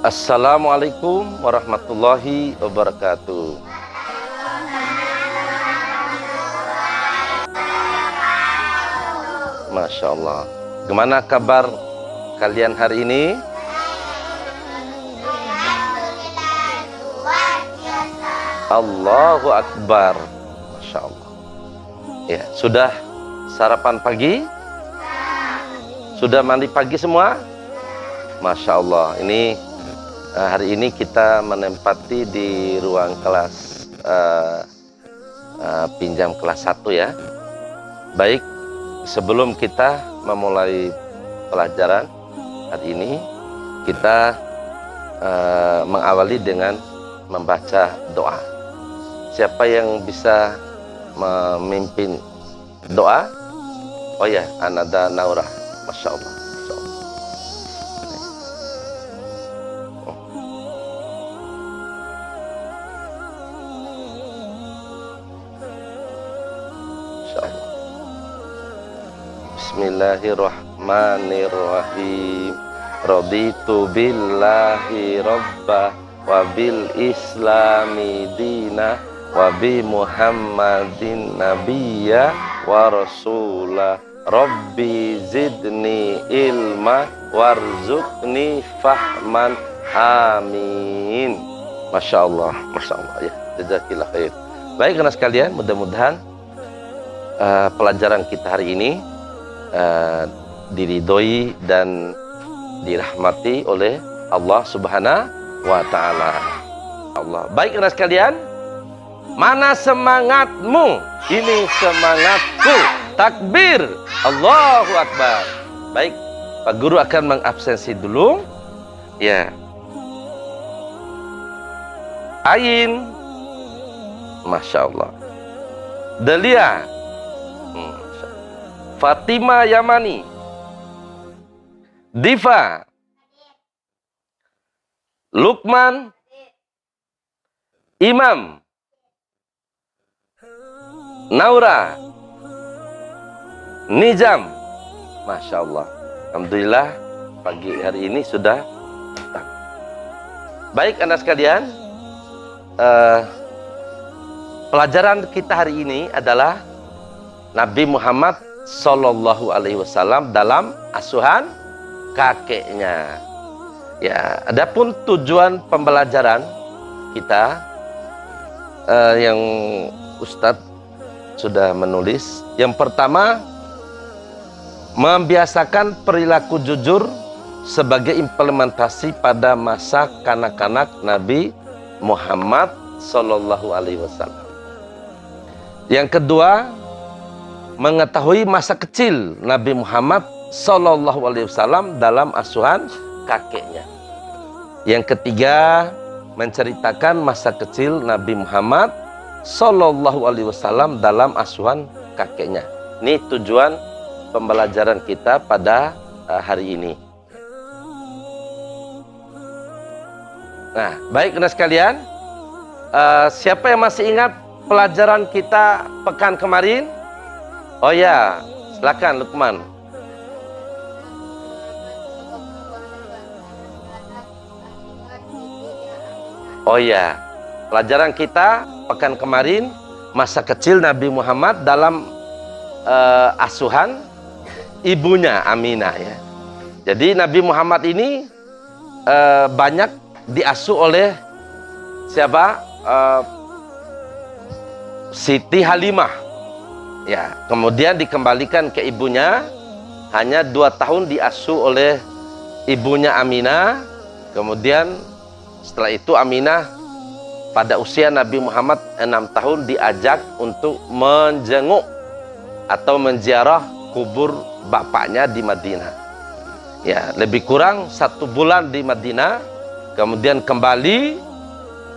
Assalamualaikum warahmatullahi wabarakatuh. Masya Allah. Gimana kabar kalian hari ini? Allahu Akbar. Masya Allah. Ya, sudah sarapan pagi? Sudah mandi pagi semua? Masya Allah. Ini hari ini kita menempati di ruang kelas pinjam kelas 1 ya. Baik, sebelum kita memulai pelajaran hari ini, kita mengawali dengan membaca doa. Siapa yang bisa memimpin doa? Oh ya, Anada Naura. Masya Allah. Bismillahirrahmanirrahim. Raditu billahi rabbah wa bil islami dina wa bi muhammadin nabiyya wa rasulah. Rabbi zidni ilma warzuqni fahman. Amin. Masya Allah, Masya Allah ya. Jazakillah khair. Baik anak sekalian, mudah-mudahan pelajaran kita hari ini diridhoi dan dirahmati oleh Allah Subhanahu wa Ta'ala. Allah. Baik anak sekalian, mana semangatmu? Ini semangatku. Takbir, Allahu Akbar. Baik, Pak Guru akan mengabsensi dulu. Ya. Ain, Masya Allah. Delia, Fatima Yamani, Diva, Lukman, Imam, Naura, Nizam. Masya Allah. Alhamdulillah pagi hari ini sudah datang. Baik anak sekalian, pelajaran kita hari ini adalah Nabi Muhammad Sallallahu Alaihi Wasallam dalam asuhan kakeknya. Ya, adapun tujuan pembelajaran kita yang Ustadz sudah menulis. Yang pertama, membiasakan perilaku jujur sebagai implementasi pada masa kanak-kanak Nabi Muhammad Sallallahu Alaihi Wasallam. Yang kedua, mengetahui masa kecil Nabi Muhammad Sallallahu Alaihi Wasallam dalam asuhan kakeknya. Yang ketiga, menceritakan masa kecil Nabi Muhammad Sallallahu Alaihi Wasallam dalam asuhan kakeknya. Ini tujuan pembelajaran kita pada hari ini. Nah, baik anak sekalian, siapa yang masih ingat pelajaran kita pekan kemarin? Oh ya, silakan Lukman. Oh ya, pelajaran kita pekan kemarin masa kecil Nabi Muhammad dalam asuhan ibunya Aminah ya. Jadi Nabi Muhammad ini banyak diasuh oleh siapa? Siti Halimah. Ya, kemudian dikembalikan ke ibunya. Hanya 2 tahun diasuh oleh ibunya Aminah. Kemudian setelah itu Aminah pada usia Nabi Muhammad 6 tahun diajak untuk menjenguk atau menziarah kubur bapaknya di Madinah. Ya, lebih kurang 1 bulan di Madinah, kemudian kembali.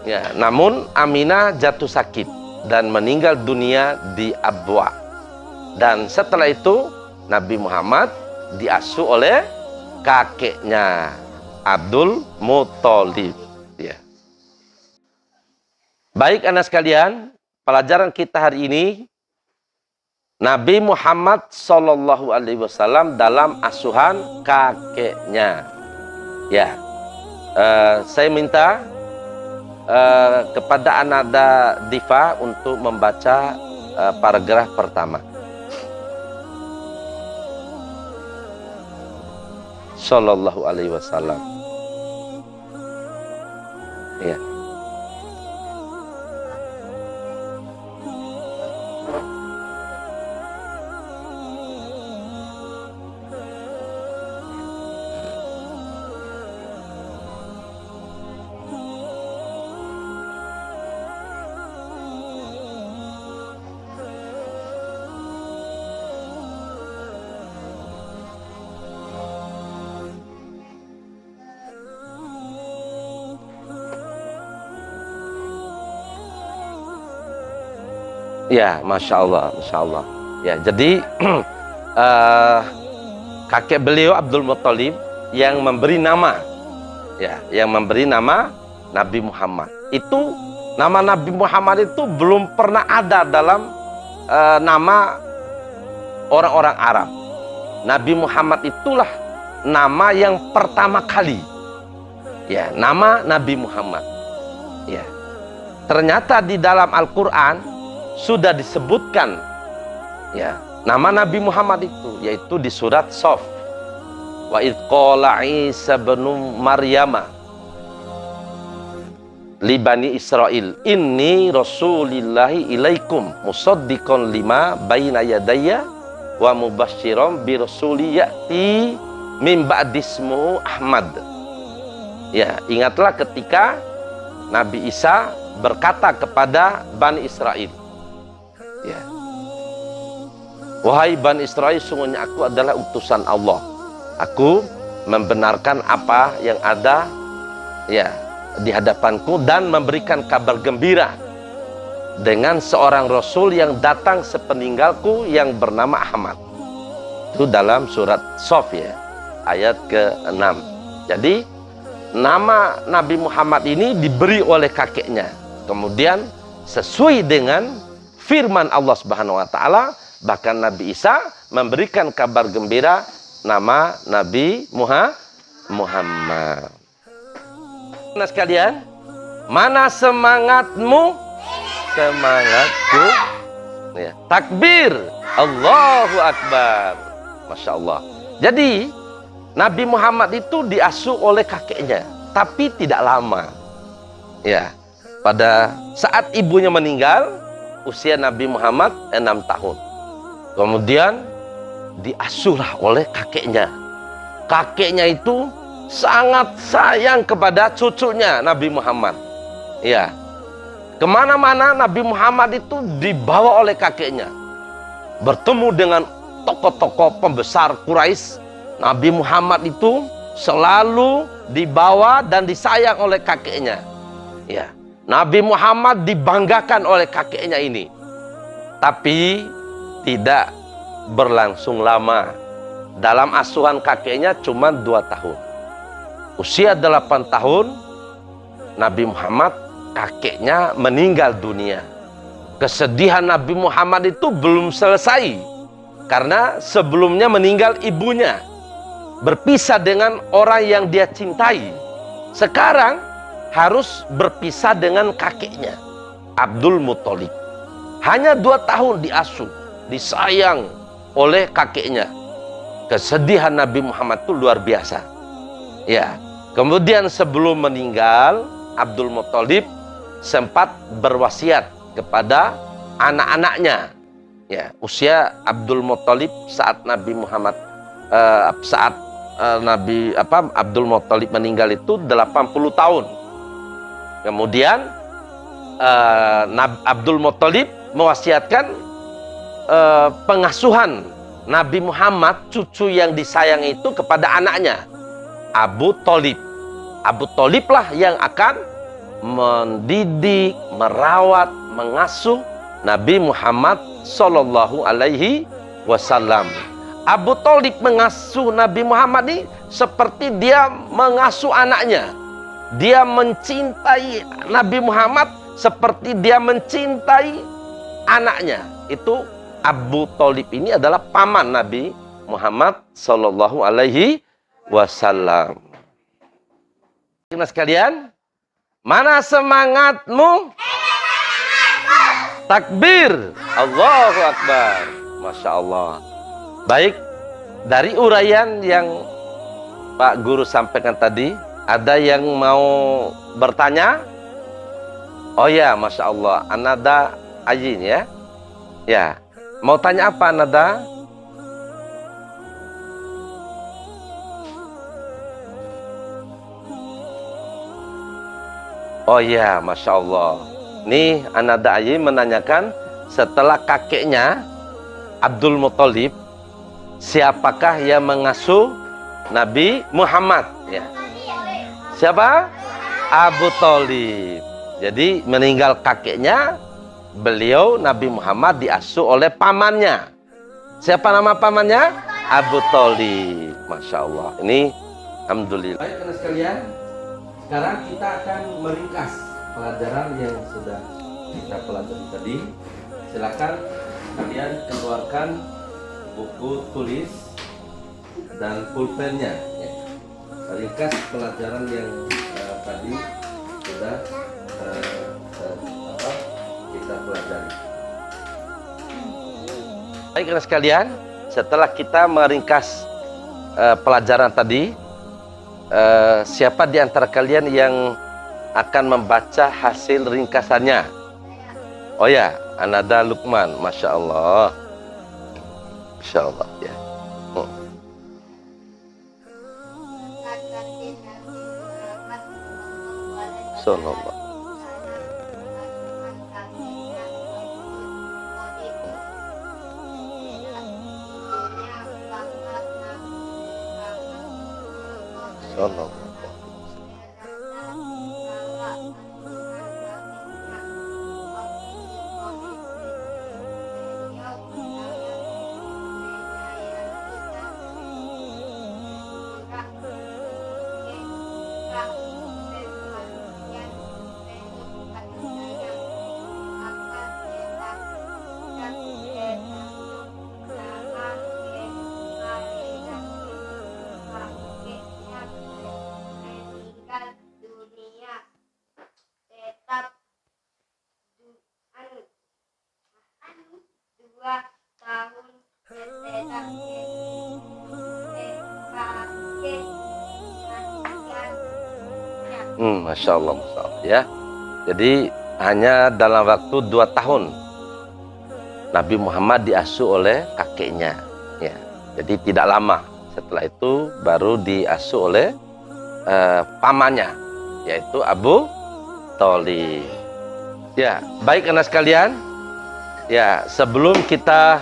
Ya, namun Aminah jatuh sakit dan meninggal dunia di Abwa. Dan setelah itu Nabi Muhammad diasuh oleh kakeknya Abdul Muthalib. Ya. Baik anak sekalian, pelajaran kita hari ini Nabi Muhammad Sallallahu Alaihi Wasallam dalam asuhan kakeknya. Ya, Saya minta kepada Ananda Diva untuk membaca paragraf pertama. Sallallahu alaihi wasallam. Ya. Ya, masya Allah, masya Allah. Ya, jadi kakek beliau Abdul Muthalib yang memberi nama, ya, yang memberi nama Nabi Muhammad. Itu nama Nabi Muhammad itu belum pernah ada dalam nama orang-orang Arab. Nabi Muhammad itulah nama yang pertama kali. Ya, nama Nabi Muhammad. Ya, ternyata di dalam Al-Quran sudah disebutkan ya nama Nabi Muhammad itu, yaitu di surat Shaf. Wa idz qala Isa bin Maryam li bani Israil inni rasulillahi ilaikum musaddiqan lima baina yadayya wa mubasysyiran bi rasuli ya'ti min ba'di ismuhu Ahmad. Ya, ingatlah ketika Nabi Isa berkata kepada Bani Israel, ya, wahai Bani Israel, sungguhnya aku adalah utusan Allah. Aku membenarkan apa yang ada ya di hadapanku dan memberikan kabar gembira dengan seorang Rasul yang datang sepeninggalku yang bernama Ahmad. Itu dalam surat Shaf ya, ayat ke-6. Jadi nama Nabi Muhammad ini diberi oleh kakeknya. Kemudian sesuai dengan firman Allah Subhanahu wa taala, bahkan Nabi Isa memberikan kabar gembira nama Nabi Muhammad. Nah sekalian, mana semangatmu? Semangatku. Ya, takbir, Allahu Akbar. Masya Allah. Jadi Nabi Muhammad itu diasuh oleh kakeknya, tapi tidak lama. Ya, pada saat ibunya meninggal, usia Nabi Muhammad 6 tahun. Kemudian diasuhlah oleh kakeknya. Kakeknya itu sangat sayang kepada cucunya Nabi Muhammad. Ya, kemana-mana Nabi Muhammad itu dibawa oleh kakeknya. Bertemu dengan tokoh-tokoh pembesar Quraisy, Nabi Muhammad itu selalu dibawa dan disayang oleh kakeknya. Ya, Nabi Muhammad dibanggakan oleh kakeknya ini. Tapi tidak berlangsung lama. Dalam asuhan kakeknya cuma 2 tahun. Usia 8 tahun, Nabi Muhammad, kakeknya meninggal dunia. Kesedihan Nabi Muhammad itu belum selesai. Karena sebelumnya meninggal ibunya. Berpisah dengan orang yang dia cintai. Sekarang harus berpisah dengan kakeknya, Abdul Muthalib. Hanya 2 tahun diasuh, disayang oleh kakeknya. Kesedihan Nabi Muhammad itu luar biasa. Ya, kemudian sebelum meninggal, Abdul Muthalib sempat berwasiat kepada anak-anaknya. Ya, usia Abdul Muthalib saat Nabi Muhammad Abdul Muthalib meninggal itu 80 tahun. Kemudian Abdul Muthalib mewasiatkan pengasuhan Nabi Muhammad, cucu yang disayang itu, kepada anaknya Abu Thalib. Abu Thalib lah yang akan mendidik, merawat, mengasuh Nabi Muhammad Sallallahu Alaihi Wasallam. Abu Thalib mengasuh Nabi Muhammad ini seperti dia mengasuh anaknya. Dia mencintai Nabi Muhammad seperti dia mencintai anaknya. Itu Abu Thalib ini adalah paman Nabi Muhammad Sallallahu Alaihi Wasallam. teman sekalian, mana semangatmu? Takbir, Allahu Akbar, Masya Allah. Baik, dari uraian yang Pak Guru sampaikan tadi, ada yang mau bertanya? Oh ya, Masya Allah, Anada Ajin ya. Ya, mau tanya apa Anada? Oh ya, Masya Allah. Nih, Anada Ajin menanyakan, setelah kakeknya Abdul Muthalib, siapakah yang mengasuh Nabi Muhammad? Ya. Siapa? Abu Thalib. Jadi meninggal kakeknya, beliau Nabi Muhammad diasuh oleh pamannya. Siapa nama pamannya? Abu Thalib. Masya Allah. Ini alhamdulillah. Baik teman sekalian, sekarang kita akan meringkas pelajaran yang sudah kita pelajari tadi. Silakan kalian keluarkan buku tulis dan pulpennya. Ya. Ringkas pelajaran yang tadi sudah kita pelajari. Baik teman sekalian, setelah kita meringkas pelajaran tadi, siapa di antara kalian yang akan membaca hasil ringkasannya? Oh ya, Anada Lukman, Masya Allah. Masya Allah ya. Sallallahu. Sallallahu. Masya Allah, Masya Allah ya. Jadi hanya dalam waktu 2 tahun Nabi Muhammad diasuh oleh kakeknya ya. Jadi tidak lama setelah itu baru diasuh oleh pamannya, yaitu Abu Thalib. Ya, baik anak sekalian. Ya, sebelum kita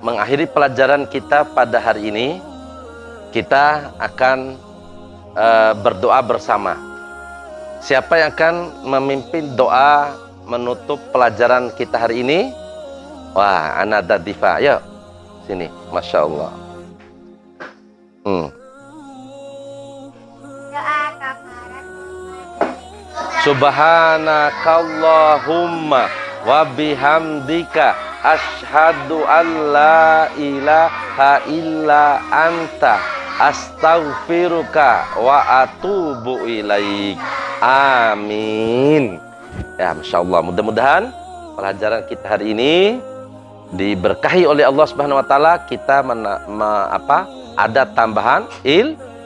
mengakhiri pelajaran kita pada hari ini, kita akan berdoa bersama. Siapa yang akan memimpin doa menutup pelajaran kita hari ini? Wah, Anada Diva, ayo sini, Masya Allah. Subhanakallahumma wa bihamdika asyhadu an la ilaha illa anta astaghfiruka wa atubu ilaik. Amin. Ya, Masya Allah. Mudah-mudahan pelajaran kita hari ini diberkahi oleh Allah Subhanahu Wa Taala. Kita ada tambahan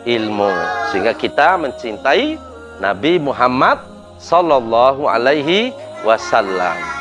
ilmu sehingga kita mencintai Nabi Muhammad Sallallahu Alaihi Wasallam.